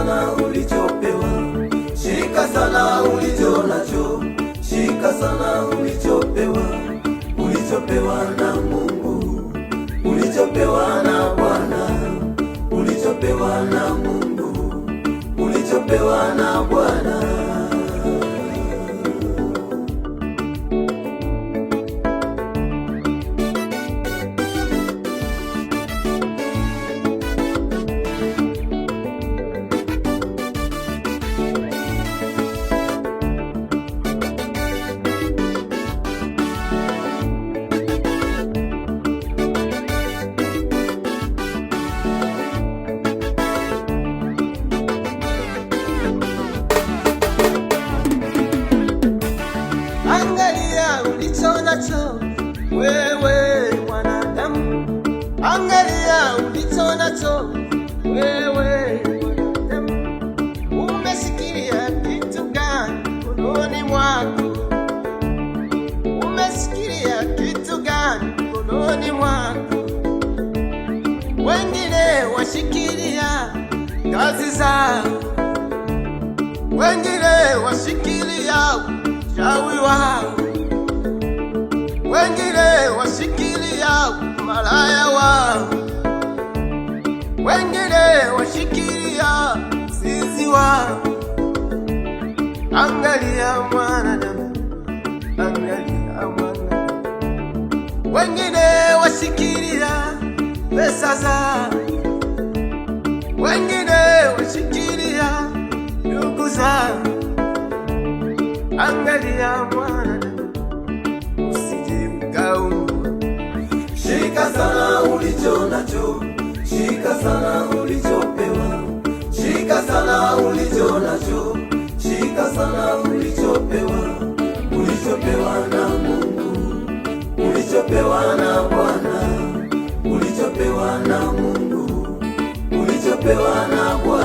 sana ulichopewa, shika sana ulicho nacho, shika sana ulichopewa, ulichopewa na Mungu, ulichopewa na Bwana, ulichopewa na Mungu, ulichopewa na Bwana. Angalia ulicho nacho wewe mwanadamu, angalia ulicho nacho wewe mwanadamu. Umesikia kitu gani mkononi mwako? Umesikia kitu gani mkononi mwako? Wengine washikilia kazi zao, wengine washikilia uchawi wao, wengine washikilia malaya wao, wengine washikilia zizi wao. Angalia mwanadamu, angalia mwanadamu. Wengine washikilia pesa zao, wengine washikilia ndugu zao. Angalia mwanadamu, usije ukaumwa. Shika sana ulicho nacho, shika sana ulichopewa, shika sana ulicho nacho, shika sana ulichopewa, ulichopewa na Mungu, ulichopewa na Bwana, ulichopewa na Mungu, ulichopewa na Bwana.